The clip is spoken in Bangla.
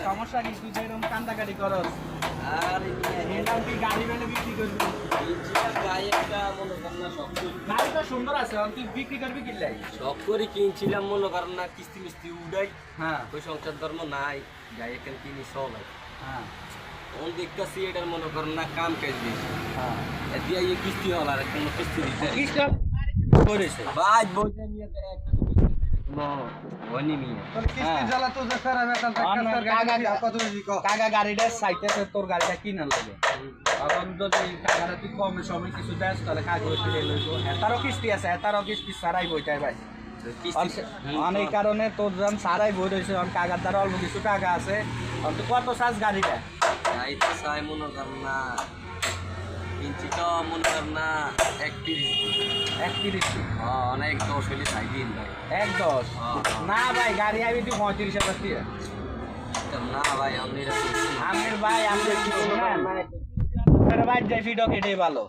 সমস্যা কি তুই যেরকম কান্দাকাটি করস আর এরকম কি গাড়ি বেলে বিক্রি করবি গায়ে একটা মনে কর না শখ গাড়ি তো সুন্দর আছে তুই বিক্রি করবি কিনলাই শখ করে কিনছিলাম মনে কর না কিস্তি মিস্তি উড়াই হ্যাঁ ওই সংসার ধর্ম নাই গায়ে এখানে কিনি চল হ্যাঁ তখন দেখতেছি এটার মনে কর না কাম কাজ বেশি হ্যাঁ দিয়ে এই কিস্তি হল আর কোনো কিস্তি দিতে কিস্টা করেছে বাজ বইটা নিয়ে তো এক হয়নি মিয়া কাকা গাড়িটা সাইতে তোর গাড়িটা কিনা লাগে এখন যদি টাকাটা তুই কমে সময় কিছু দেস তাহলে কাগজ ফিরে লইব এটারও কিস্তি আছে এটারও কিস্তি সারাই বইটাই ভাই অনেক কারণে তোর যখন সারাই বই রয়েছে কাকার দ্বারা অল্প কিছু টাকা আছে তুই কত চাস গাড়িটা যাই তো চাই মনে কর না কিনছি তো মনে কর না 31 অনেক 10 হলে চাই দিন ভাই 1.10 না ভাই গাড়ি আইবি তুই 35,000 টাকা না ভাই আমি আমের ভাই আমি কি বলবো না ভাই যাই ভিডিও কেটে ভালো